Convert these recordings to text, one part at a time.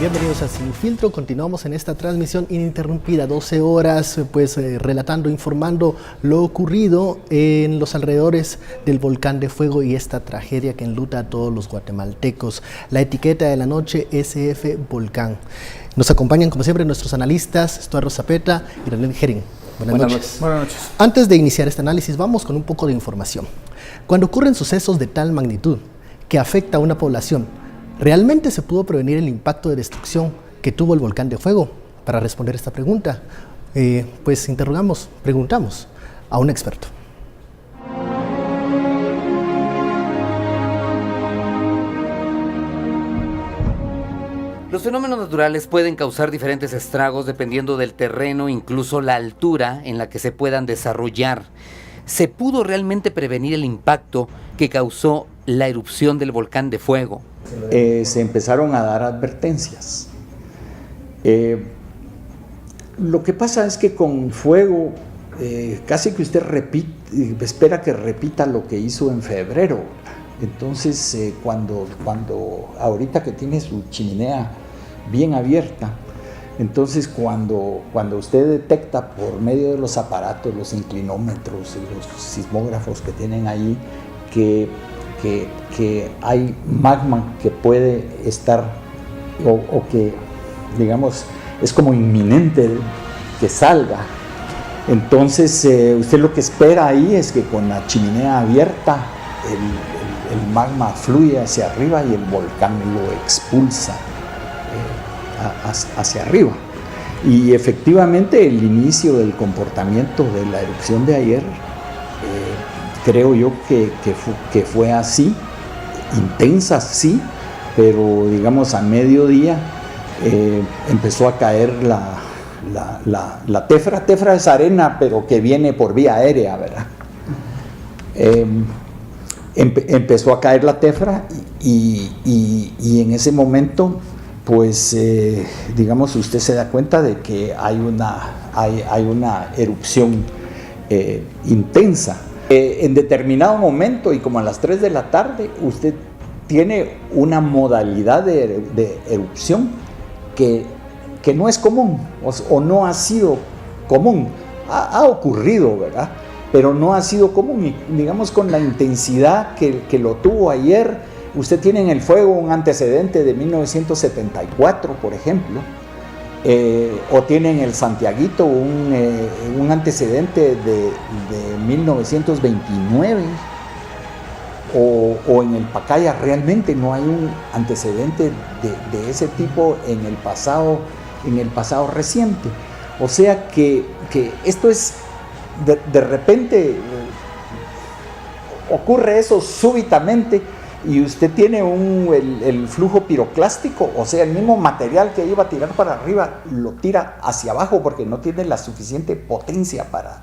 Bienvenidos a Sin Filtro. Continuamos en esta transmisión ininterrumpida, 12 horas, relatando, informando lo ocurrido en los alrededores del volcán de fuego y esta tragedia que enluta a todos los guatemaltecos. La etiqueta de la noche, SF Volcán. Nos acompañan, como siempre, nuestros analistas, Estuardo Zapeta y René Gerin. Buenas noches. Buenas noches. Antes de iniciar este análisis, vamos con un poco de información. Cuando ocurren sucesos de tal magnitud que afecta a una población, ¿realmente se pudo prevenir el impacto de destrucción que tuvo el volcán de fuego? Para responder esta pregunta, preguntamos a un experto. Los fenómenos naturales pueden causar diferentes estragos dependiendo del terreno, incluso la altura en la que se puedan desarrollar. ¿Se pudo realmente prevenir el impacto que causó la erupción del volcán de fuego? Se empezaron a dar advertencias. Lo que pasa es que con fuego casi que usted espera que repita lo que hizo en febrero. Entonces cuando ahorita que tiene su chimenea bien abierta, entonces cuando usted detecta por medio de los aparatos, los inclinómetros y los sismógrafos que tienen ahí, que hay magma que puede estar o que, digamos, es como inminente que salga. Entonces usted lo que espera ahí es que con la chimenea abierta el magma fluye hacia arriba y el volcán lo expulsa hacia arriba. Y efectivamente el inicio del comportamiento de la erupción de ayer creo yo que fue así, intensa sí, pero digamos a mediodía empezó a caer la tefra. Tefra es arena, pero que viene por vía aérea, ¿verdad? Empezó a caer la tefra y en ese momento, pues, digamos, usted se da cuenta de que hay una erupción intensa. En determinado momento y como a las 3 de la tarde, usted tiene una modalidad de erupción que no es común o no ha sido común. Ha ocurrido, ¿verdad? Pero no ha sido común y digamos con la intensidad que lo tuvo ayer. Usted tiene en el fuego un antecedente de 1974, por ejemplo, o tiene en el Santiaguito un antecedente de 1929, o en el Pacaya realmente no hay un antecedente de ese tipo en el pasado reciente. O sea que esto es de repente ocurre eso súbitamente y usted tiene el flujo piroclástico, o sea, el mismo material que iba a tirar para arriba lo tira hacia abajo porque no tiene la suficiente potencia para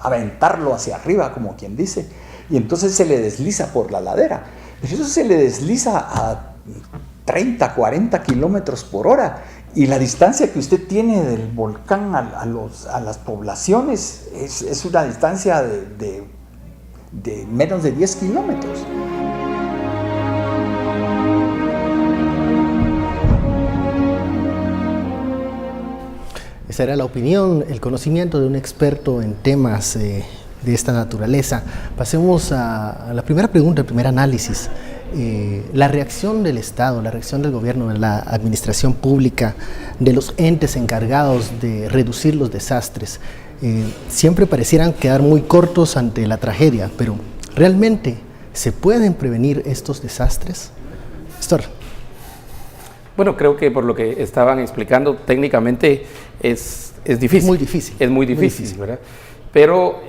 aventarlo hacia arriba, como quien dice, y entonces se le desliza por la ladera. Pero eso se le desliza a 30, 40 kilómetros por hora. Y la distancia que usted tiene del volcán a las poblaciones es una distancia de menos de 10 kilómetros. Esa era la opinión, el conocimiento de un experto en temas de esta naturaleza. Pasemos a la primera pregunta, el primer análisis. La reacción del Estado, la reacción del gobierno, de la administración pública, de los entes encargados de reducir los desastres, siempre parecieran quedar muy cortos ante la tragedia, pero ¿realmente se pueden prevenir estos desastres? Héctor. Bueno, creo que por lo que estaban explicando, técnicamente es difícil. Muy difícil. Es muy difícil, ¿verdad? Pero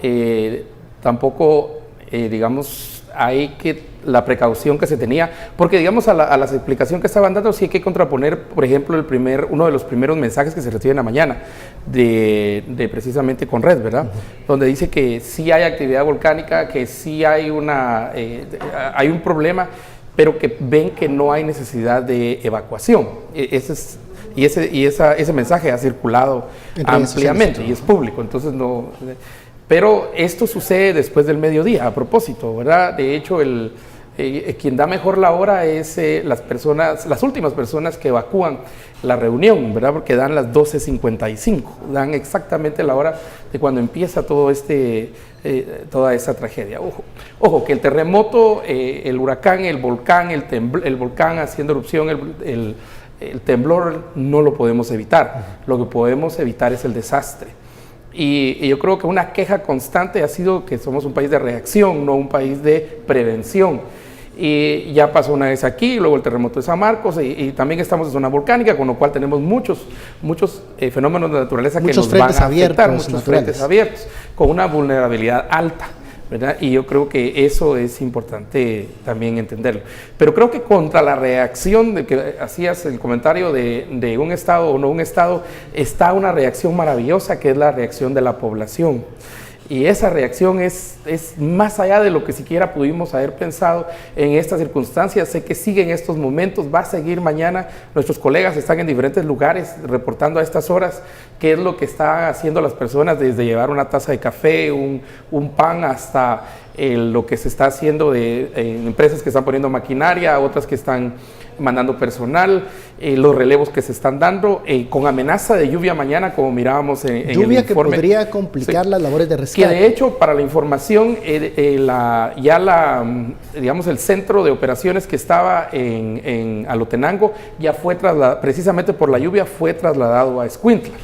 tampoco, digamos, hay que la precaución que se tenía, porque digamos a la explicación que estaban dando sí hay que contraponer, por ejemplo, uno de los primeros mensajes que se recibe en la mañana de precisamente Conred, ¿verdad? Donde dice que sí hay actividad volcánica, que sí hay hay un problema, pero que ven que no hay necesidad de evacuación. Ese mensaje ha circulado ampliamente y es público, entonces no. Pero esto sucede después del mediodía, a propósito, ¿verdad? De hecho, quien da mejor la hora es las últimas personas que evacúan la reunión, ¿verdad? Porque dan las 12:55, dan exactamente la hora de cuando empieza todo toda esa tragedia. Ojo, que el terremoto, el huracán, el volcán haciendo erupción, el temblor no lo podemos evitar. Lo que podemos evitar es el desastre. Y yo creo que una queja constante ha sido que somos un país de reacción, no un país de prevención. Y ya pasó una vez aquí, luego el terremoto de San Marcos, y también estamos en zona volcánica, con lo cual tenemos muchos fenómenos de naturaleza que nos van a afectar, muchos frentes abiertos, con una vulnerabilidad alta, ¿verdad? Y yo creo que eso es importante también entenderlo. Pero creo que contra la reacción de que hacías el comentario de un Estado o no un Estado, está una reacción maravillosa, que es la reacción de la población. Y esa reacción es más allá de lo que siquiera pudimos haber pensado en estas circunstancias. Sé que sigue en estos momentos, va a seguir mañana. Nuestros colegas están en diferentes lugares reportando a estas horas qué es lo que están haciendo las personas, desde llevar una taza de café, un pan, hasta lo que se está haciendo de empresas que están poniendo maquinaria, otras que están mandando personal, los relevos que se están dando, con amenaza de lluvia mañana, como mirábamos en el informe. Lluvia que podría complicar las labores de rescate. Que de hecho, para la información, digamos, el centro de operaciones que estaba en Alotenango ya fue trasladado, precisamente por la lluvia, fue trasladado a Escuintla.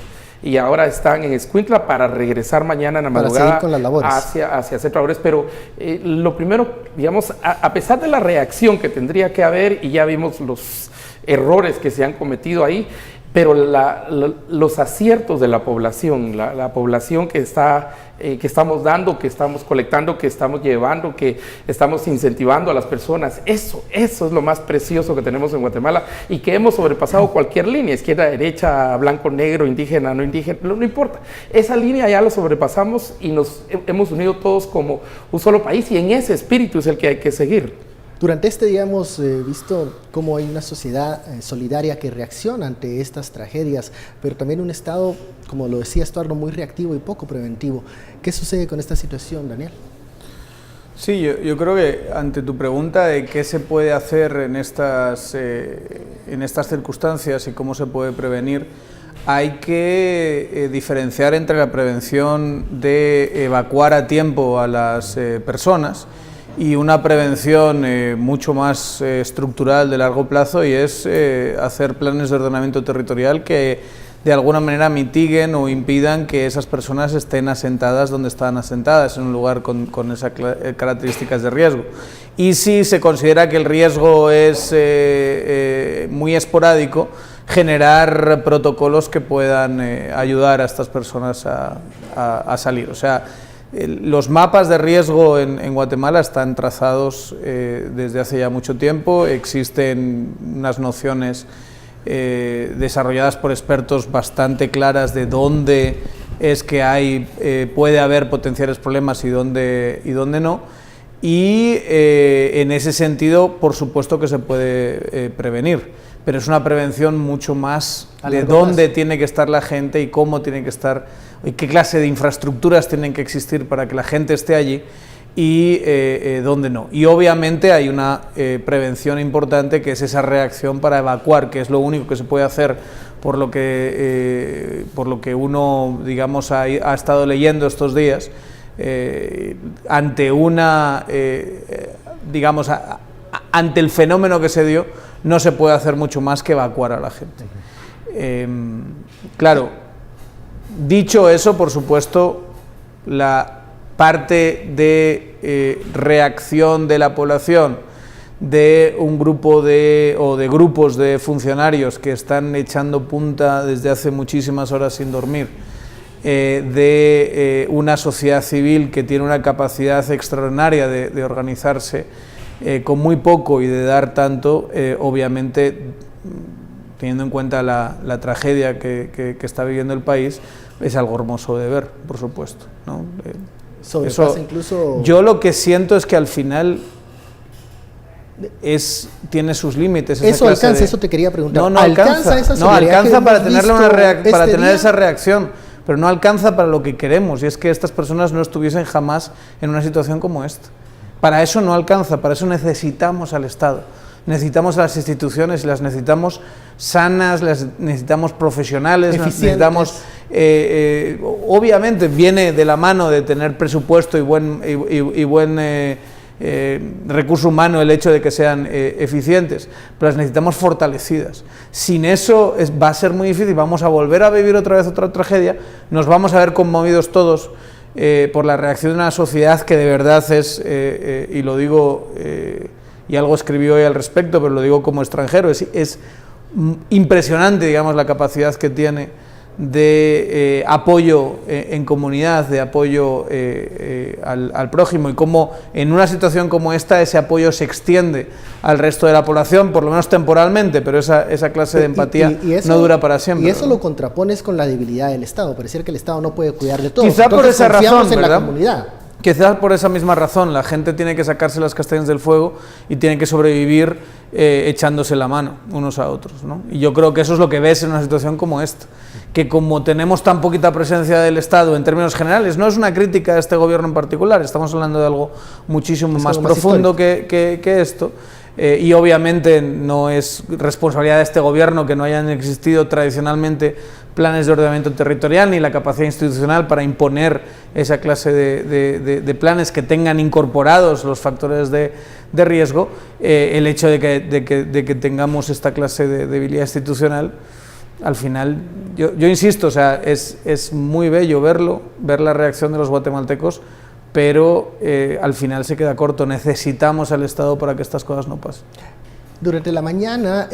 Y ahora están en Escuintla para regresar mañana en la madrugada hacia Centro Labores. Pero lo primero, digamos, a pesar de la reacción que tendría que haber, y ya vimos los errores que se han cometido ahí, pero los aciertos de la población, la población que estamos dando, que estamos colectando, que estamos llevando, que estamos incentivando a las personas, eso es lo más precioso que tenemos en Guatemala, y que hemos sobrepasado cualquier línea, izquierda, derecha, blanco, negro, indígena, no indígena, no importa. Esa línea ya la sobrepasamos y nos hemos unido todos como un solo país, y en ese espíritu es el que hay que seguir. Durante este día hemos visto cómo hay una sociedad solidaria que reacciona ante estas tragedias, pero también un Estado, como lo decía Estuardo, muy reactivo y poco preventivo. ¿Qué sucede con esta situación, Daniel? Sí, yo creo que ante tu pregunta de qué se puede hacer en estas circunstancias y cómo se puede prevenir, hay que diferenciar entre la prevención de evacuar a tiempo a las personas y una prevención mucho más estructural de largo plazo, y es hacer planes de ordenamiento territorial que de alguna manera mitiguen o impidan que esas personas estén asentadas donde están asentadas, en un lugar con esas características de riesgo. Y si se considera que el riesgo es muy esporádico, generar protocolos que puedan ayudar a estas personas a salir. O sea, los mapas de riesgo en Guatemala están trazados desde hace ya mucho tiempo. Existen unas nociones desarrolladas por expertos bastante claras de dónde es que puede haber potenciales problemas y dónde no. Y en ese sentido, por supuesto que se puede prevenir, pero es una prevención mucho más de dónde tiene que estar la gente y cómo tiene que estar, y qué clase de infraestructuras tienen que existir para que la gente esté allí, y dónde no. Y obviamente hay una prevención importante, que es esa reacción para evacuar, que es lo único que se puede hacer, por lo que uno, digamos, ha estado leyendo estos días, ante digamos, ante el fenómeno que se dio, no se puede hacer mucho más que evacuar a la gente. Claro, dicho eso, por supuesto, la parte de reacción de la población, de un grupo de grupos de funcionarios que están echando punta desde hace muchísimas horas sin dormir, de una sociedad civil que tiene una capacidad extraordinaria de organizarse con muy poco y de dar tanto, obviamente, teniendo en cuenta la tragedia que está viviendo el país, es algo hermoso de ver, por supuesto, ¿no? Sobrepasa incluso... Yo lo que siento es que al final tiene sus límites. Eso alcanza, eso te quería preguntar. No alcanza esa solidaridad. No alcanza para tener esa reacción, pero no alcanza para lo que queremos, y es que estas personas no estuviesen jamás en una situación como esta. Para eso no alcanza, para eso necesitamos al Estado, necesitamos a las instituciones y las necesitamos sanas, las necesitamos profesionales, necesitamos, obviamente viene de la mano de tener presupuesto y buen recurso humano el hecho de que sean eficientes, pero las necesitamos fortalecidas. Sin eso va a ser muy difícil, vamos a volver a vivir otra vez otra tragedia, nos vamos a ver conmovidos todos por la reacción de una sociedad que de verdad es, y lo digo, y algo escribí hoy al respecto, pero lo digo como extranjero, es impresionante, digamos, la capacidad que tiene de apoyo en comunidad, de apoyo al prójimo, y cómo en una situación como esta ese apoyo se extiende al resto de la población, por lo menos temporalmente, pero esa clase de empatía eso, no dura para siempre. Y eso lo contrapones con la debilidad del Estado, pareciera que el Estado no puede cuidar de todo. Quizá por esa razón, en ¿verdad? La comunidad. Quizás por esa misma razón, la gente tiene que sacarse las castañas del fuego y tiene que sobrevivir echándose la mano unos a otros, ¿no? Y yo creo que eso es lo que ves en una situación como esta, que como tenemos tan poquita presencia del Estado en términos generales, no es una crítica a este gobierno en particular, estamos hablando de algo muchísimo más profundo que esto, y obviamente no es responsabilidad de este gobierno que no hayan existido tradicionalmente planes de ordenamiento territorial ni la capacidad institucional para imponer esa clase de planes que tengan incorporados los factores de riesgo. El hecho de que tengamos esta clase de debilidad institucional, al final, yo insisto, o sea, es muy bello ver la reacción de los guatemaltecos, pero al final se queda corto. Necesitamos al Estado para que estas cosas no pasen. Durante la mañana,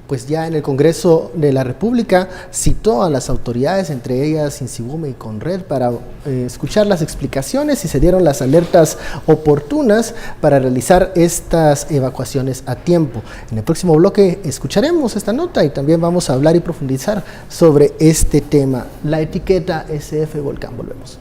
pues ya en el Congreso de la República citó a las autoridades, entre ellas Insibume y Conred, para escuchar las explicaciones y se dieron las alertas oportunas para realizar estas evacuaciones a tiempo. En el próximo bloque escucharemos esta nota y también vamos a hablar y profundizar sobre este tema. La etiqueta SF Volcán. Volvemos.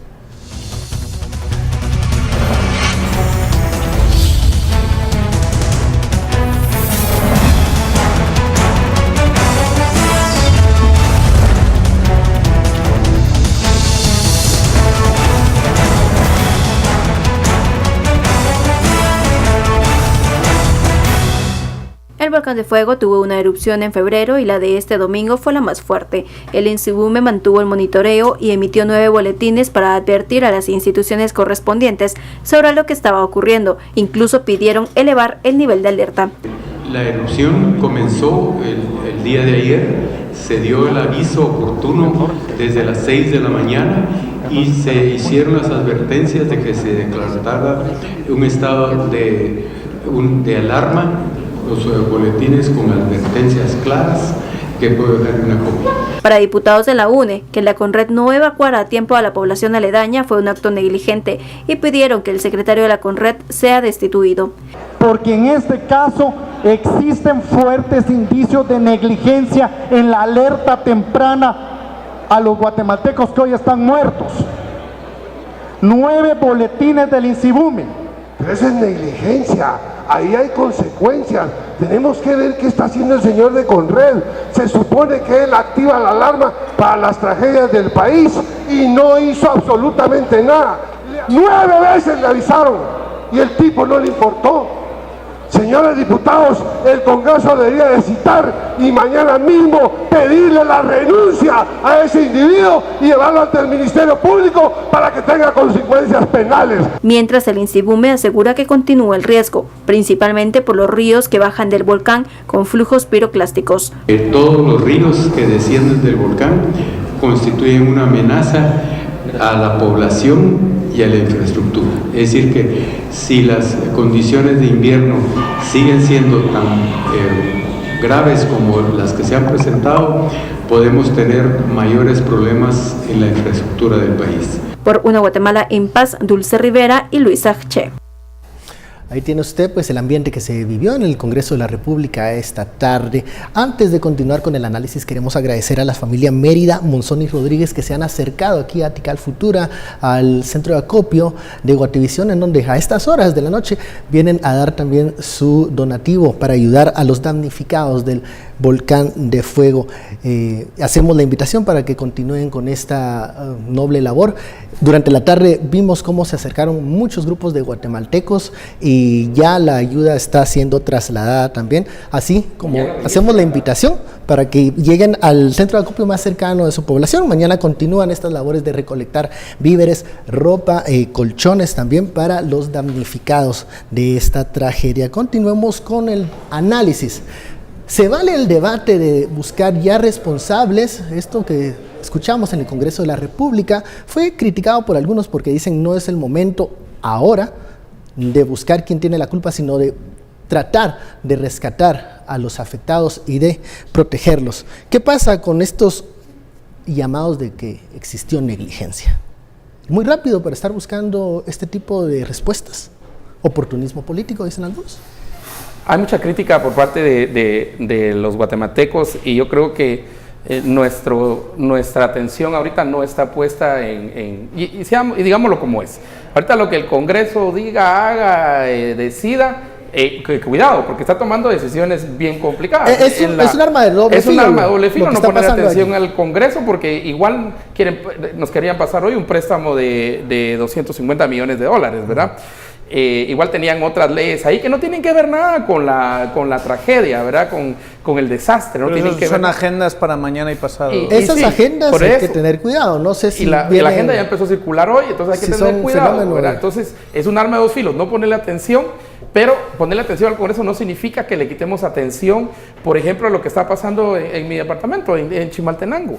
El volcán de fuego tuvo una erupción en febrero y la de este domingo fue la más fuerte. El INSIBUME mantuvo el monitoreo y emitió 9 boletines para advertir a las instituciones correspondientes sobre lo que estaba ocurriendo. Incluso pidieron elevar el nivel de alerta. La erupción comenzó el día de ayer, se dio el aviso oportuno desde las 6 de la mañana y se hicieron las advertencias de que se declarara un estado de alarma, los boletines con advertencias claras que puede haber una copia. Para diputados de la UNE, que la Conred no evacuara a tiempo a la población aledaña fue un acto negligente y pidieron que el secretario de la Conred sea destituido. Porque en este caso existen fuertes indicios de negligencia en la alerta temprana a los guatemaltecos que hoy están muertos. 9 boletines del INSIBUME. Pero esa es negligencia, ahí hay consecuencias. Tenemos que ver qué está haciendo el señor de Conred. Se supone que él activa la alarma para las tragedias del país y no hizo absolutamente nada. 9 veces le avisaron y el tipo no le importó. Señores diputados, el Congreso debería de citar y mañana mismo pedirle la renuncia a ese individuo y llevarlo ante el Ministerio Público para que tenga consecuencias penales. Mientras el INSIBUME asegura que continúa el riesgo, principalmente por los ríos que bajan del volcán con flujos piroclásticos. Todos los ríos que descienden del volcán constituyen una amenaza a la población y a la infraestructura. Es decir que si las condiciones de invierno siguen siendo tan graves como las que se han presentado, podemos tener mayores problemas en la infraestructura del país. Por una Guatemala en paz, Dulce Rivera y Luisa Che. Ahí tiene usted pues el ambiente que se vivió en el Congreso de la República esta tarde. Antes de continuar con el análisis, queremos agradecer a la familia Mérida, Monzón y Rodríguez que se han acercado aquí a Tikal Futura, al centro de acopio de Guatevisión, en donde a estas horas de la noche vienen a dar también su donativo para ayudar a los damnificados del volcán de fuego. Hacemos la invitación para que continúen con esta noble labor. Durante la tarde vimos cómo se acercaron muchos grupos de guatemaltecos y ya la ayuda está siendo trasladada también, así como hacemos la invitación para que lleguen al centro de acopio más cercano de su población. Mañana continúan estas labores de recolectar víveres, ropa, colchones también para los damnificados de esta tragedia. Continuemos con el análisis. ¿Se vale el debate de buscar ya responsables? Esto que escuchamos en el Congreso de la República fue criticado por algunos porque dicen no es el momento ahora de buscar quién tiene la culpa, sino de tratar de rescatar a los afectados y de protegerlos. ¿Qué pasa con estos llamados de que existió negligencia? Muy rápido para estar buscando este tipo de respuestas. Oportunismo político, dicen algunos. Hay mucha crítica por parte de los guatemaltecos y yo creo que nuestra atención ahorita no está puesta y digámoslo como es. Ahorita lo que el Congreso diga, haga, decida, cuidado, porque está tomando decisiones bien complicadas. Es un arma de doble filo. Es un arma de doble filo, no poner atención al Congreso, porque igual nos querían pasar hoy un préstamo de 250 millones de dólares, ¿verdad? Igual tenían otras leyes ahí que no tienen que ver nada con la tragedia, ¿verdad? Con el desastre. No tienen que son ver. Agendas para mañana y pasado. Esas sí, agendas hay que tener cuidado. No sé si la agenda ya empezó a circular hoy, entonces hay que tener cuidado, ¿verdad? Entonces es un arma de dos filos, no ponerle atención, pero ponerle atención al Congreso no significa que le quitemos atención, por ejemplo, a lo que está pasando en mi departamento, en Chimaltenango.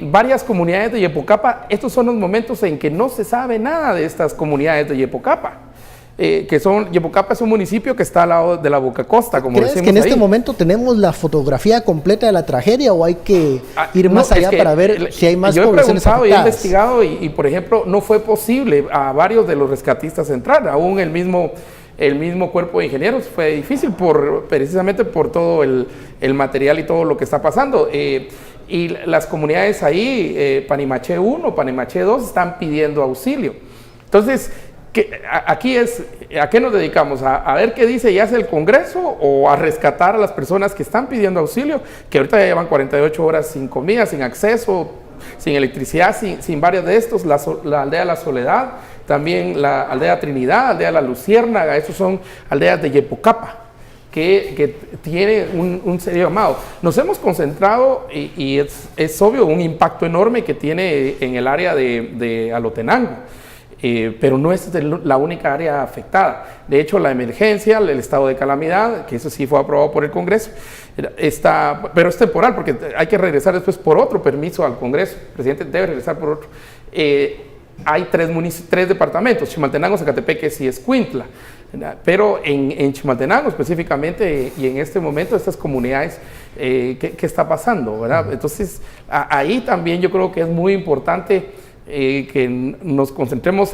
Varias comunidades de Yepocapa, estos son los momentos en que no se sabe nada de estas comunidades de Yepocapa. Yepocapa es un municipio que está al lado de la Boca Costa, como decimos. ¿Crees que en este momento tenemos la fotografía completa de la tragedia o hay que ir más allá para ver si hay más poblaciones afectadas? Yo he preguntado y he investigado y, por ejemplo, no fue posible a varios de los rescatistas entrar, aún el mismo cuerpo de ingenieros fue difícil precisamente por todo el material y todo lo que está pasando. Y las comunidades ahí, Panimaché 1, Panimaché 2, están pidiendo auxilio. Entonces, aquí ¿a qué nos dedicamos? ¿A ver qué dice y hace el Congreso o a rescatar a las personas que están pidiendo auxilio, que ahorita ya llevan 48 horas sin comida, sin acceso, sin electricidad, sin varios de estos, la aldea La Soledad, también la aldea Trinidad, aldea La Luciérnaga, esos son aldeas de Yepocapa, que tiene un serio llamado. Nos hemos concentrado, y es obvio, un impacto enorme que tiene en el área de Alotenango, pero no es la única área afectada. De hecho, la emergencia, el estado de calamidad, que eso sí fue aprobado por el Congreso, pero es temporal, porque hay que regresar después por otro permiso al Congreso. El presidente debe regresar por otro. Hay tres departamentos, Chimaltenango, Zacatepeques y Escuintla. Pero en Chimaltenango específicamente y en este momento estas comunidades, ¿qué está pasando, verdad? Entonces ahí también yo creo que es muy importante que nos concentremos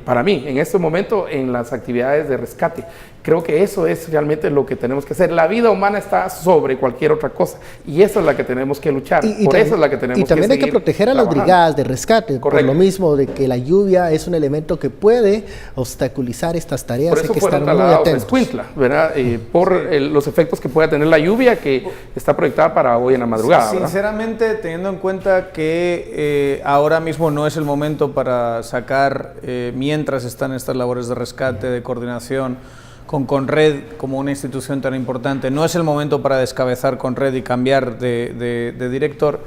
para mí, en este momento, en las actividades de rescate. Creo que eso es realmente lo que tenemos que hacer. La vida humana está sobre cualquier otra cosa y esa es la que tenemos que luchar. Por eso es la que tenemos que Y también hay que proteger a las brigadas de rescate. Correcto. Por lo mismo de que la lluvia es un elemento que puede obstaculizar estas tareas. Por eso hay que fueron estar muy trasladados a atentos. Escuintla, ¿verdad? Por los efectos que pueda tener la lluvia que está proyectada para hoy en la madrugada. Sinceramente, teniendo en cuenta que ahora mismo no es el momento para sacar, mientras están estas labores de rescate, de coordinación, con Conred como una institución tan importante, no es el momento para descabezar Conred y cambiar de director,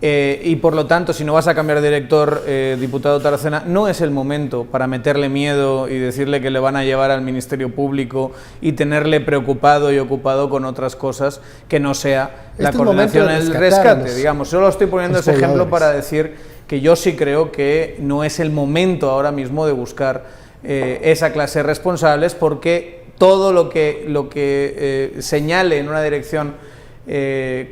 y por lo tanto, si no vas a cambiar de director, diputado Taracena, no es el momento para meterle miedo y decirle que le van a llevar al Ministerio Público y tenerle preocupado y ocupado con otras cosas que no sea la coordinación del rescate, digamos. Solo estoy poniendo ese ejemplo para decir que yo sí creo que no es el momento ahora mismo de buscar esa clase de responsables, porque todo lo que señale en una dirección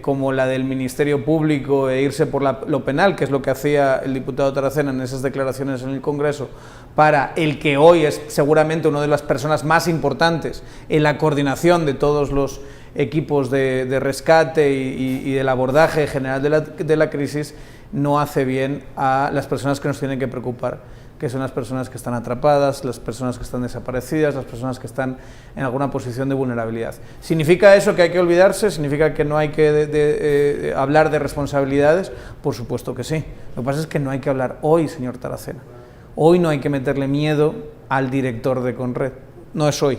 como la del Ministerio Público e irse por lo penal, que es lo que hacía el diputado Taracena en esas declaraciones en el Congreso, para el que hoy es seguramente una de las personas más importantes en la coordinación de todos los equipos de rescate y del abordaje general de la crisis, no hace bien a las personas que nos tienen que preocupar, que son las personas que están atrapadas, las personas que están desaparecidas, las personas que están en alguna posición de vulnerabilidad. ¿Significa eso que hay que olvidarse? ¿Significa que no hay que hablar de responsabilidades? Por supuesto que sí. Lo que pasa es que no hay que hablar hoy, señor Taracena. Hoy no hay que meterle miedo al director de Conred. No es hoy.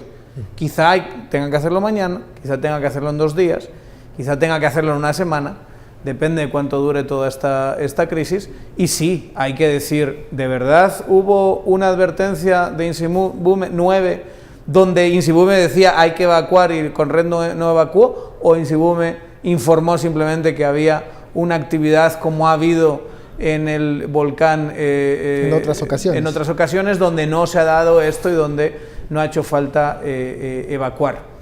Quizá tenga que hacerlo mañana, quizá tenga que hacerlo en 2 días, quizá tenga que hacerlo en 1 semana. Depende de cuánto dure toda esta crisis. Y sí, hay que decir, ¿de verdad hubo una advertencia de Insibume 9 donde Insibume decía hay que evacuar y Conred no evacuó? ¿O Insibume informó simplemente que había una actividad como ha habido en el volcán en otras ocasiones donde no se ha dado esto y donde no ha hecho falta evacuar?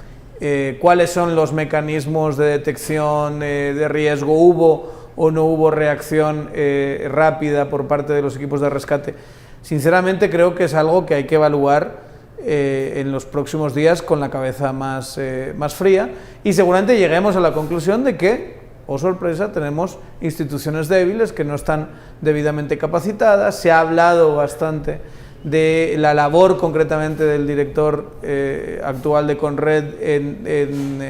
¿Cuáles son los mecanismos de detección de riesgo? ¿Hubo o no hubo reacción rápida por parte de los equipos de rescate? Sinceramente creo que es algo que hay que evaluar en los próximos días con la cabeza más fría, y seguramente lleguemos a la conclusión de que, oh sorpresa, tenemos instituciones débiles que no están debidamente capacitadas. Se ha hablado bastante de la labor concretamente del director actual de Conred en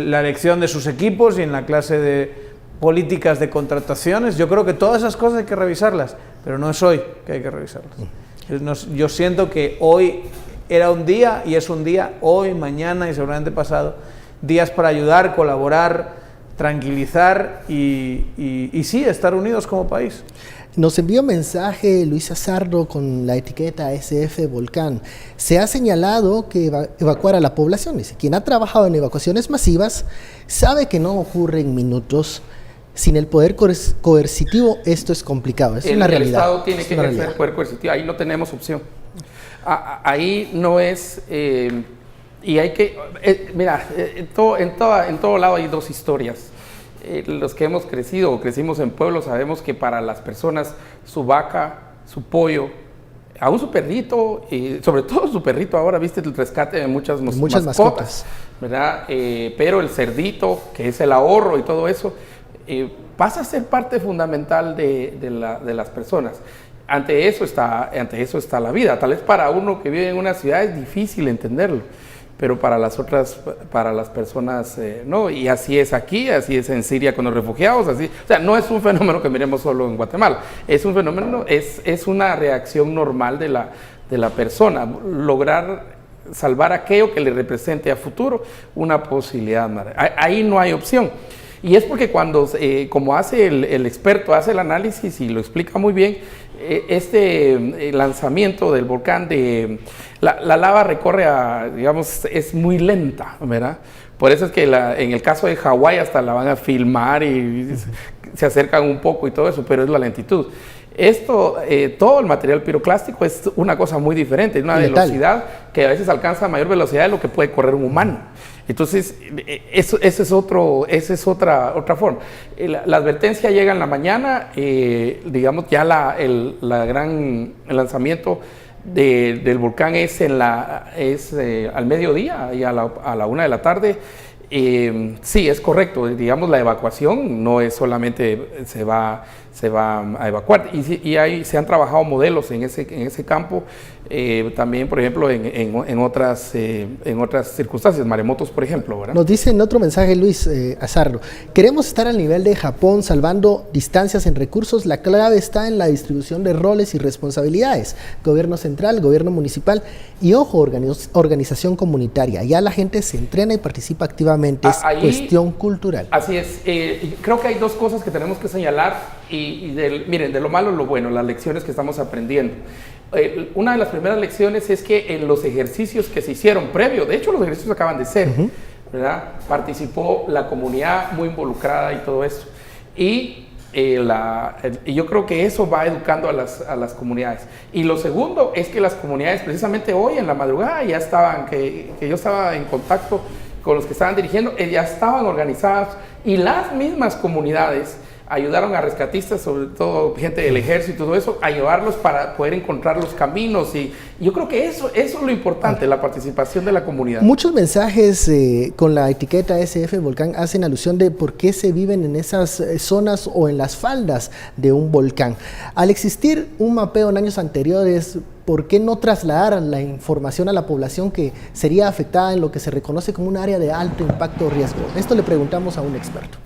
la elección de sus equipos y en la clase de políticas de contrataciones. Yo creo que todas esas cosas hay que revisarlas, pero no es hoy que hay que revisarlas. Yo siento que hoy era un día y es un día, hoy, mañana y seguramente pasado, días para ayudar, colaborar, tranquilizar y sí, estar unidos como país. Nos envió un mensaje Luis Azardo con la etiqueta SF Volcán. Se ha señalado que evacuar a la población. Dice, quien ha trabajado en evacuaciones masivas sabe que no ocurre en minutos. Sin el poder coercitivo esto es complicado. Es una realidad. El Estado tiene que ejercer el poder coercitivo. Ahí no tenemos opción. Ahí no es... y hay que... mira, en todo lado hay 2 historias. Los que hemos crecido o crecimos en pueblos sabemos que para las personas su vaca, su pollo, aún su perrito, sobre todo su perrito, ahora viste el rescate de muchas mascotas, ¿verdad? Pero el cerdito, que es el ahorro y todo eso, pasa a ser parte fundamental de las personas. Ante eso está la vida. Tal vez para uno que vive en una ciudad es difícil entenderlo, pero para las personas no, y así es aquí, así es en Siria con los refugiados, así, o sea, no es un fenómeno que miremos solo en Guatemala, es un fenómeno, es una reacción normal de la persona, lograr salvar aquello que le represente a futuro una posibilidad. Ahí no hay opción. Y es porque cuando, como hace el experto, hace el análisis y lo explica muy bien, este lanzamiento del volcán, la lava recorre digamos, es muy lenta, ¿verdad? Por eso es que en el caso de Hawái hasta la van a filmar y se acercan un poco y todo eso, pero es la lentitud. Esto, todo el material piroclástico es una cosa muy diferente, es una velocidad que a veces alcanza mayor velocidad de lo que puede correr un humano. Entonces, esa es otra forma. La advertencia llega en la mañana, digamos, ya el lanzamiento del volcán es al mediodía y a la 1 de la tarde. Sí, es correcto, digamos, la evacuación no es solamente se va a evacuar, y se han trabajado modelos en ese campo, también, por ejemplo, en otras circunstancias, maremotos, por ejemplo, ¿verdad? Nos dice en otro mensaje Luis Azardo, queremos estar al nivel de Japón, salvando distancias en recursos. La clave está en la distribución de roles y responsabilidades, gobierno central, gobierno municipal y, ojo, organización comunitaria. Ya la gente se entrena y participa activamente, es cuestión cultural. Así es. Creo que hay 2 cosas que tenemos que señalar, miren, de lo malo lo bueno, las lecciones que estamos aprendiendo. Una de las primeras lecciones es que en los ejercicios que se hicieron previo, de hecho los ejercicios acaban de ser, ¿verdad? Participó la comunidad muy involucrada y todo eso. Y yo creo que eso va educando a las comunidades. Y lo segundo es que las comunidades, precisamente hoy en la madrugada, ya estaban, que yo estaba en contacto con los que estaban dirigiendo, ya estaban organizadas y las mismas comunidades ayudaron a rescatistas, sobre todo gente del ejército y todo eso, a llevarlos para poder encontrar los caminos. Y yo creo que eso es lo importante, la participación de la comunidad. Muchos mensajes con la etiqueta SF Volcán hacen alusión de por qué se viven en esas zonas o en las faldas de un volcán. Al existir un mapeo en años anteriores, ¿por qué no trasladar la información a la población que sería afectada en lo que se reconoce como un área de alto impacto o riesgo? Esto le preguntamos a un experto.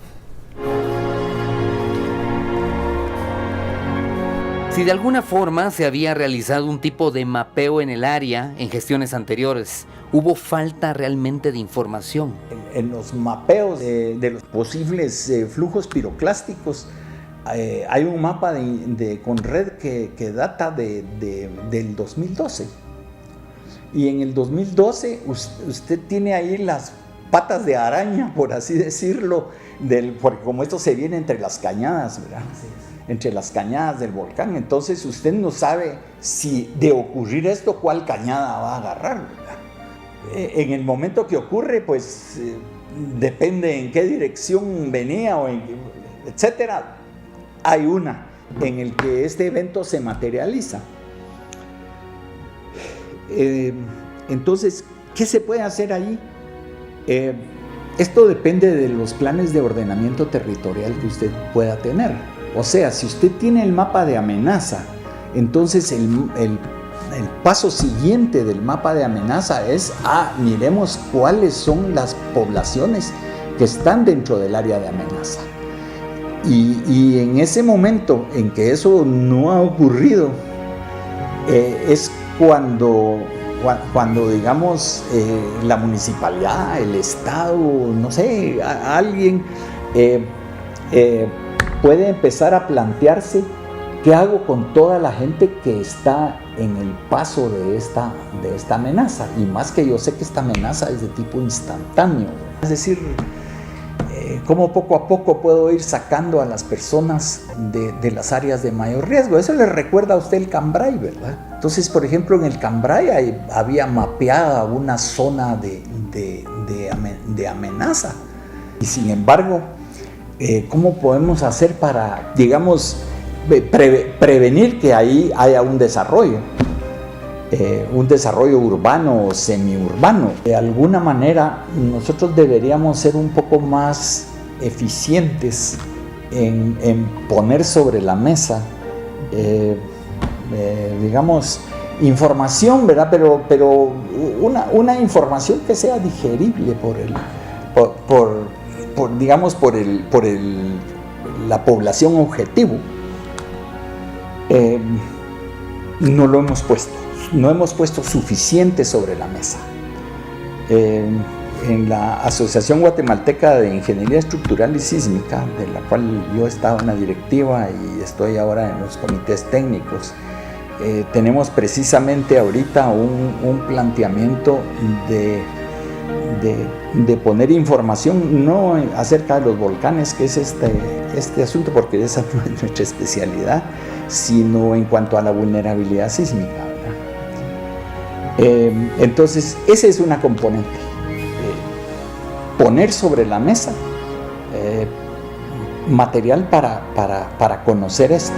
Si de alguna forma se había realizado un tipo de mapeo en el área en gestiones anteriores, ¿hubo falta realmente de información? En los mapeos de los posibles flujos piroclásticos, hay un mapa de Conred que data del 2012. Y en el 2012 usted tiene ahí las patas de araña, por así decirlo, porque como esto se viene entre las cañadas, ¿verdad? Entre las cañadas del volcán, entonces usted no sabe si de ocurrir esto, cuál cañada va a agarrar, ¿verdad? En el momento que ocurre, pues depende en qué dirección venía o etcétera. Hay una en el que este evento se materializa. Entonces, ¿qué se puede hacer ahí? Esto depende de los planes de ordenamiento territorial que usted pueda tener. O sea, si usted tiene el mapa de amenaza, entonces el paso siguiente del mapa de amenaza es, miremos cuáles son las poblaciones que están dentro del área de amenaza. Y en ese momento en que eso no ha ocurrido, es cuando digamos, la municipalidad, el Estado, no sé, alguien puede empezar a plantearse qué hago con toda la gente que está en el paso de esta amenaza. Y más que yo sé que esta amenaza es de tipo instantáneo. Es decir, cómo poco a poco puedo ir sacando a las personas de las áreas de mayor riesgo. Eso le recuerda a usted el Cambrai, ¿verdad? Entonces, por ejemplo, en el Cambrai había mapeada una zona de amenaza. Y sin embargo, ¿cómo podemos hacer para, digamos, prevenir que ahí haya un desarrollo urbano o semiurbano? De alguna manera, nosotros deberíamos ser un poco más eficientes en poner sobre la mesa, digamos, información, ¿verdad? Pero una información que sea digerible por la población objetivo. No lo hemos puesto. No hemos puesto suficiente sobre la mesa. En la Asociación Guatemalteca de Ingeniería Estructural y Sísmica, de la cual yo he estado en la directiva y estoy ahora en los comités técnicos, tenemos precisamente ahorita un planteamiento de poner información, no acerca de los volcanes, que es este asunto, porque esa no es nuestra especialidad, sino en cuanto a la vulnerabilidad sísmica, ¿verdad? Entonces, esa es una componente. Poner sobre la mesa material para conocer esto.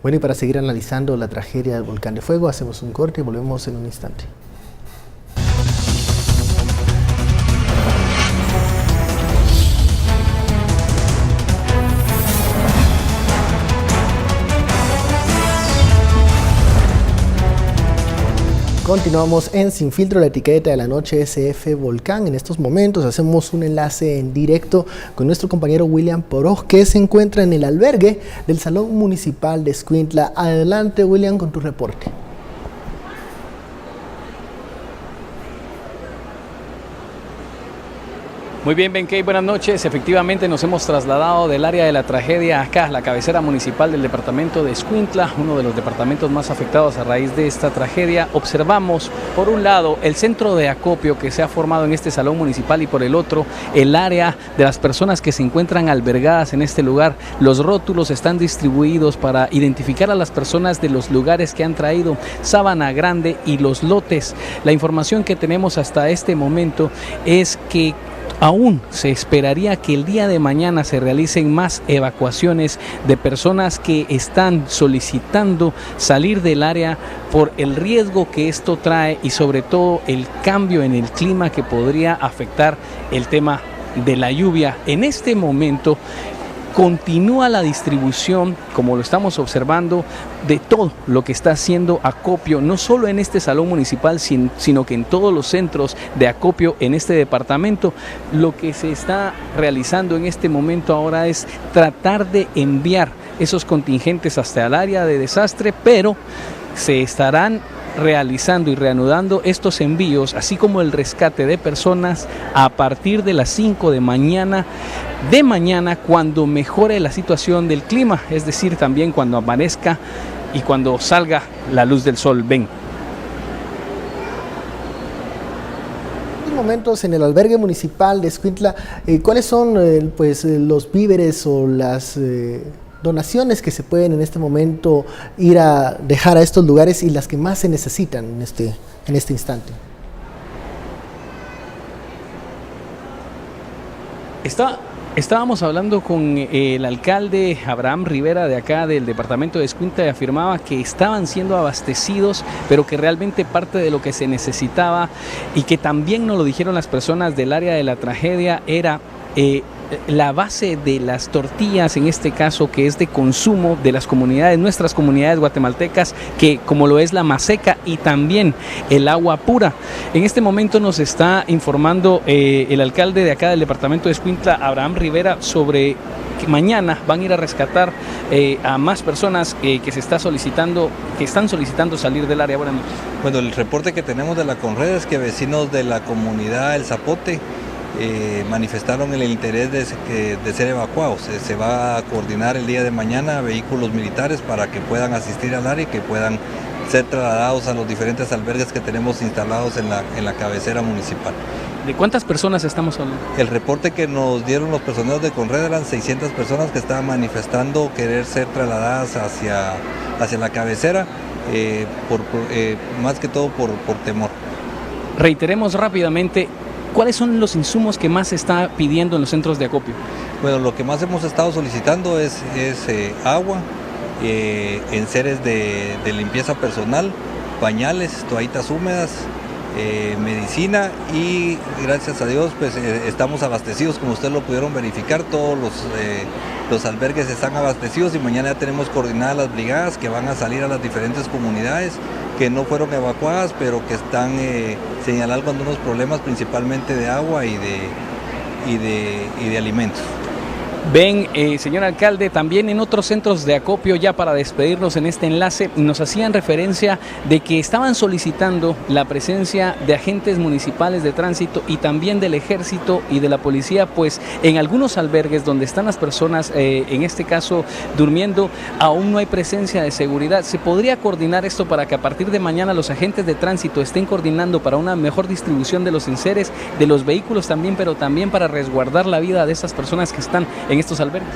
Bueno, y para seguir analizando la tragedia del volcán de fuego, hacemos un corte y volvemos en un instante. Continuamos en Sin Filtro, la etiqueta de la noche SF Volcán. En estos momentos hacemos un enlace en directo con nuestro compañero William Poroj, que se encuentra en el albergue del Salón Municipal de Escuintla. Adelante, William, con tu reporte. Muy bien, Benkei, buenas noches. Efectivamente nos hemos trasladado del área de la tragedia acá, la cabecera municipal del departamento de Escuintla, uno de los departamentos más afectados a raíz de esta tragedia. Observamos, por un lado, el centro de acopio que se ha formado en este salón municipal y por el otro, el área de las personas que se encuentran albergadas en este lugar. Los rótulos están distribuidos para identificar a las personas de los lugares que han traído, Sabana Grande y Los Lotes. La información que tenemos hasta este momento es que aún se esperaría que el día de mañana se realicen más evacuaciones de personas que están solicitando salir del área por el riesgo que esto trae y sobre todo el cambio en el clima que podría afectar el tema de la lluvia. En este momento continúa la distribución, como lo estamos observando, de todo lo que está haciendo acopio, no solo en este salón municipal, sino que en todos los centros de acopio en este departamento. Lo que se está realizando en este momento ahora es tratar de enviar esos contingentes hasta el área de desastre, pero se estarán realizando y reanudando estos envíos, así como el rescate de personas a partir de las 5 de mañana cuando mejore la situación del clima, es decir, también cuando amanezca y cuando salga la luz del sol. Ven. En momentos en el albergue municipal de Escuintla, ¿cuáles son los víveres o las donaciones que se pueden en este momento ir a dejar a estos lugares y las que más se necesitan en este instante? Estábamos hablando con el alcalde Abraham Rivera de acá del departamento de Escuintla y afirmaba que estaban siendo abastecidos, pero que realmente parte de lo que se necesitaba y que también nos lo dijeron las personas del área de la tragedia era la base de las tortillas, en este caso, que es de consumo de las comunidades, nuestras comunidades guatemaltecas, que como lo es la maseca y también el agua pura. En este momento nos está informando el alcalde de acá del departamento de Escuintla, Abraham Rivera, sobre que mañana van a ir a rescatar a más personas que están solicitando salir del área. Buenas noches. Bueno, el reporte que tenemos de la Conred es que vecinos de la comunidad El Zapote manifestaron el interés de ser evacuados. Se va a coordinar el día de mañana vehículos militares para que puedan asistir al área y que puedan ser trasladados a los diferentes albergues que tenemos instalados en la cabecera municipal. ¿De cuántas personas estamos hablando? El reporte que nos dieron los personeros de Conred eran 600 personas que estaban manifestando querer ser trasladadas hacia la cabecera, más que todo por temor. Reiteremos rápidamente, ¿cuáles son los insumos que más se está pidiendo en los centros de acopio? Bueno, lo que más hemos estado solicitando es agua, enseres de limpieza personal, pañales, toallitas húmedas, medicina y gracias a Dios pues estamos abastecidos, como ustedes lo pudieron verificar, todos los albergues están abastecidos y mañana ya tenemos coordinadas las brigadas que van a salir a las diferentes comunidades que no fueron evacuadas pero que están señalando algunos problemas principalmente de agua y de alimentos. Ven, señor alcalde, también en otros centros de acopio, ya para despedirnos en este enlace, nos hacían referencia de que estaban solicitando la presencia de agentes municipales de tránsito y también del ejército y de la policía, pues en algunos albergues donde están las personas, en este caso durmiendo, aún no hay presencia de seguridad. ¿Se podría coordinar esto para que a partir de mañana los agentes de tránsito estén coordinando para una mejor distribución de los enseres, de los vehículos también, pero también para resguardar la vida de esas personas que están en estos albergues?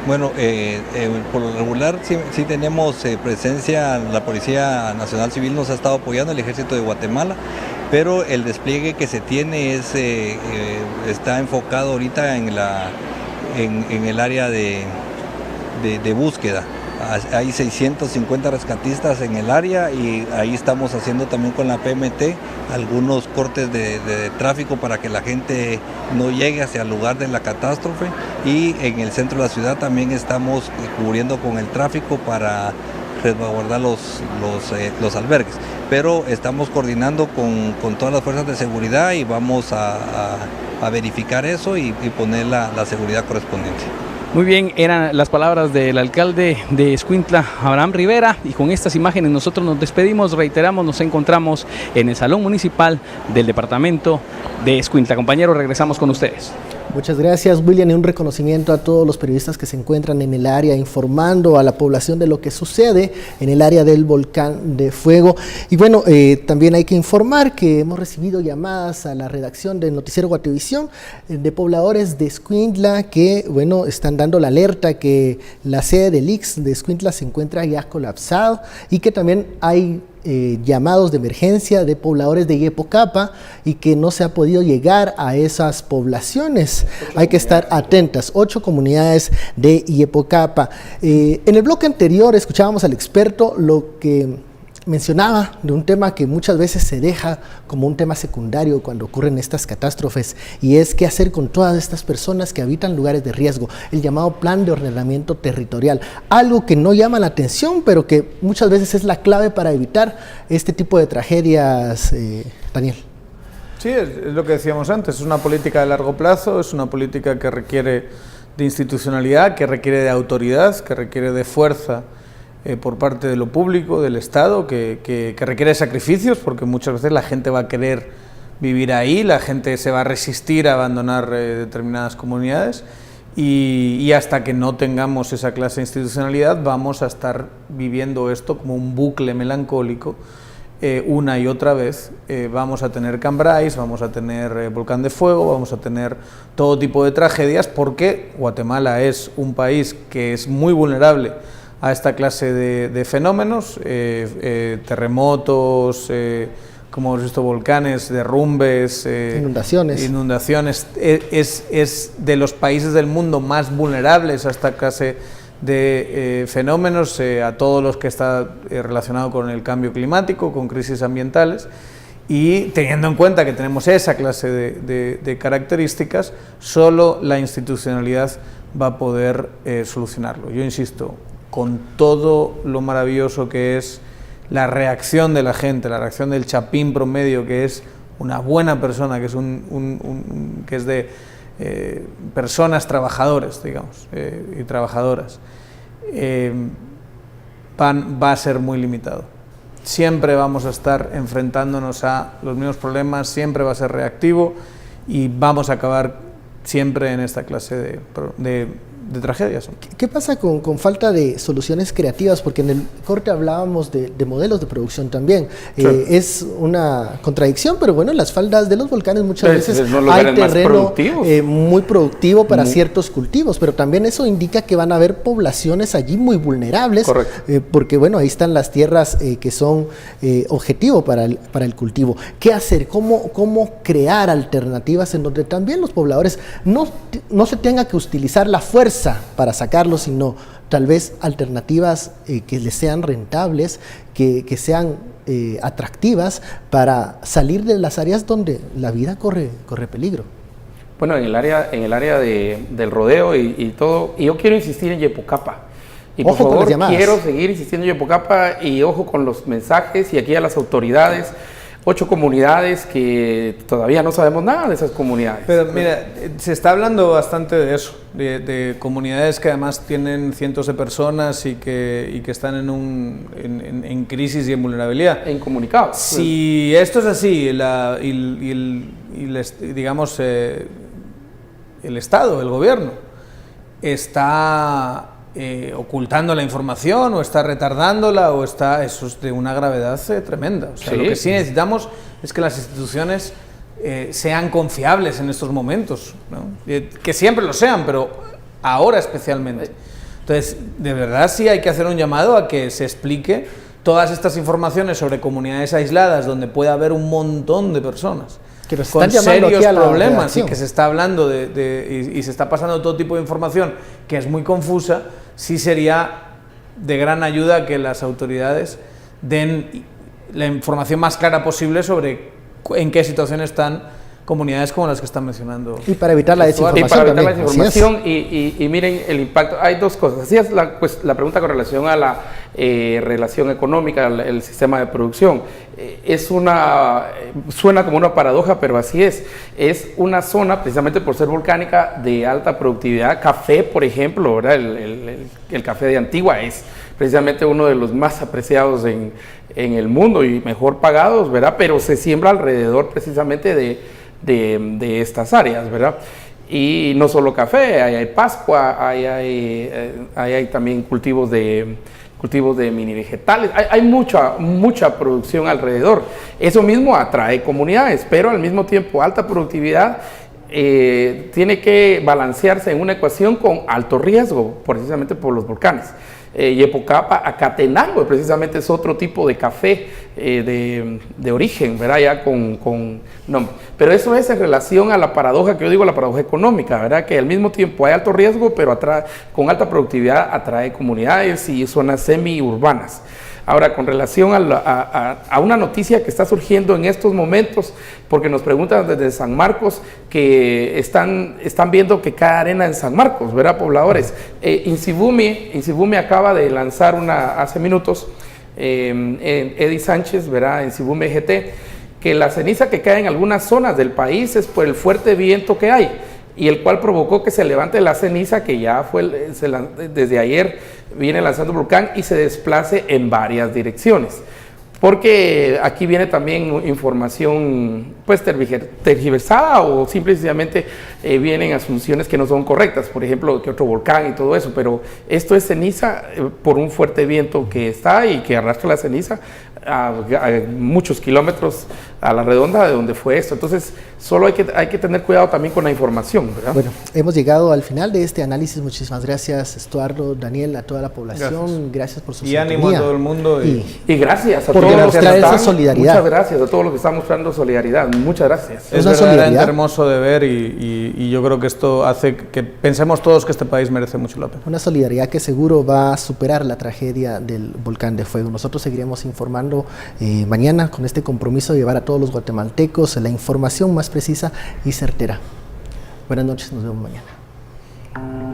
Bueno, por lo regular sí tenemos presencia, la Policía Nacional Civil nos ha estado apoyando, el Ejército de Guatemala, pero el despliegue que se tiene está enfocado ahorita en el área de búsqueda. Hay 650 rescatistas en el área y ahí estamos haciendo también con la PMT algunos cortes de tráfico para que la gente no llegue hacia el lugar de la catástrofe, y en el centro de la ciudad también estamos cubriendo con el tráfico para resguardar los albergues, pero estamos coordinando con todas las fuerzas de seguridad y vamos a verificar eso y poner la seguridad correspondiente. Muy bien, eran las palabras del alcalde de Escuintla, Abraham Rivera, y con estas imágenes nosotros nos despedimos. Reiteramos, nos encontramos en el Salón Municipal del Departamento de Escuintla. Compañeros, regresamos con ustedes. Muchas gracias, William, y un reconocimiento a todos los periodistas que se encuentran en el área informando a la población de lo que sucede en el área del volcán de fuego. Y bueno, también hay que informar que hemos recibido llamadas a la redacción del Noticiero Guatevisión de pobladores de Escuintla que, bueno, están dando la alerta que la sede del ICS de Escuintla se encuentra ya colapsado y que también hay llamados de emergencia de pobladores de Yepocapa y que no se ha podido llegar a esas poblaciones. Hay que estar atentas. 8 comunidades de Yepocapa. En el bloque anterior escuchábamos al experto lo que mencionaba de un tema que muchas veces se deja como un tema secundario cuando ocurren estas catástrofes, y es qué hacer con todas estas personas que habitan lugares de riesgo, el llamado plan de ordenamiento territorial, algo que no llama la atención, pero que muchas veces es la clave para evitar este tipo de tragedias, Daniel. Sí, es lo que decíamos antes, es una política de largo plazo, es una política que requiere de institucionalidad, que requiere de autoridad, que requiere de fuerza por parte de lo público, del Estado, que requiere sacrificios, porque muchas veces la gente va a querer vivir ahí, la gente se va a resistir a abandonar determinadas comunidades, y hasta que no tengamos esa clase de institucionalidad vamos a estar viviendo esto como un bucle melancólico una y otra vez. Vamos a tener Cambrais, vamos a tener volcán de fuego, vamos a tener todo tipo de tragedias, porque Guatemala es un país que es muy vulnerable a esta clase de fenómenos, terremotos, como hemos visto, volcanes, derrumbes, inundaciones. Es de los países del mundo más vulnerables a esta clase de fenómenos, a todos los que está relacionado con el cambio climático, con crisis ambientales, y teniendo en cuenta que tenemos esa clase de características, solo la institucionalidad va a poder solucionarlo. Yo insisto, con todo lo maravilloso que es la reacción de la gente, la reacción del chapín promedio, que es una buena persona, que es que es de personas trabajadores, digamos, y trabajadoras, va a ser muy limitado. Siempre vamos a estar enfrentándonos a los mismos problemas, siempre va a ser reactivo y vamos a acabar siempre en esta clase de tragedias. ¿Qué pasa con falta de soluciones creativas? Porque en el corte hablábamos de modelos de producción también. Sí. Es una contradicción, pero bueno, en las faldas de los volcanes muchas veces hay terreno muy productivo para ciertos cultivos, pero también eso indica que van a haber poblaciones allí muy vulnerables, porque bueno, ahí están las tierras que son objetivo para el cultivo. ¿Qué hacer? ¿Cómo crear alternativas en donde también los pobladores no se tenga que utilizar la fuerza para sacarlo, sino tal vez alternativas que les sean rentables, que sean atractivas para salir de las áreas donde la vida corre peligro? Bueno, en el área del rodeo y todo, y yo quiero insistir en Yepocapa. Y por favor, quiero seguir insistiendo en Yepocapa, y ojo con los mensajes, y aquí a las autoridades. 8 comunidades que todavía no sabemos nada de esas comunidades. Pero mira, se está hablando bastante de eso, de comunidades que además tienen cientos de personas y que están en crisis y en vulnerabilidad. Incomunicados. Si esto es así, digamos, el Estado, el gobierno, está ocultando la información o está retardándola eso es de una gravedad tremenda. O sea, lo que sí necesitamos es que las instituciones sean confiables en estos momentos, ¿no? Que siempre lo sean, pero ahora especialmente. Entonces, de verdad sí hay que hacer un llamado a que se explique todas estas informaciones sobre comunidades aisladas donde puede haber un montón de personas con serios problemas y que se está hablando y se está pasando todo tipo de información que es muy confusa. Sí sería de gran ayuda que las autoridades den la información más clara posible sobre en qué situación están comunidades como las que están mencionando. Y para evitar la desinformación. Y miren el impacto. Hay dos cosas. Así es la pregunta con relación a la relación económica, el sistema de producción. Suena como una paradoja, pero así es. Es una zona, precisamente por ser volcánica, de alta productividad. Café, por ejemplo, ¿verdad? El café de Antigua es precisamente uno de los más apreciados en el mundo y mejor pagados, ¿verdad? Pero se siembra alrededor precisamente de estas áreas, ¿verdad? Y no solo café, ahí hay pascua, ahí hay también cultivos de mini vegetales, hay mucha producción alrededor. Eso mismo atrae comunidades, pero al mismo tiempo alta productividad tiene que balancearse en una ecuación con alto riesgo, precisamente por los volcanes. Yepocapa, Acatenango, precisamente es otro tipo de café de origen, ¿verdad? Ya con nombre. Pero eso es en relación a la paradoja que yo digo, la paradoja económica, ¿verdad? Que al mismo tiempo hay alto riesgo, pero con alta productividad atrae comunidades y zonas semi-urbanas. Ahora, con relación a una noticia que está surgiendo en estos momentos, porque nos preguntan desde San Marcos que están viendo que cae arena en San Marcos, ¿verdad, pobladores? Insibumi acaba de lanzar hace minutos, Eddie Sánchez, ¿verdad? Insibumi GT, que la ceniza que cae en algunas zonas del país es por el fuerte viento que hay, y el cual provocó que se levante la ceniza que ya desde ayer viene lanzando el volcán y se desplace en varias direcciones. Porque aquí viene también información pues tergiversada o simplemente vienen asunciones que no son correctas, por ejemplo, que otro volcán y todo eso, pero esto es ceniza por un fuerte viento que está y que arrastra la ceniza a muchos kilómetros a la redonda de donde fue esto. Entonces, solo hay que tener cuidado también con la información, ¿verdad? Bueno, hemos llegado al final de este análisis. Muchísimas gracias, Estuardo, Daniel, a toda la población. Gracias por su sintonía. Y ánimo a todo el mundo. Y gracias a por todos los que demostrar esa están, solidaridad. muchas gracias a todos los que están mostrando solidaridad. Muchas gracias. Es verdaderamente hermoso de ver y yo creo que esto hace que pensemos todos que este país merece mucho la pena. Una solidaridad que seguro va a superar la tragedia del volcán de fuego. Nosotros seguiremos informando mañana con este compromiso de llevar a todos los guatemaltecos la información más precisa y certera. Buenas noches, nos vemos mañana.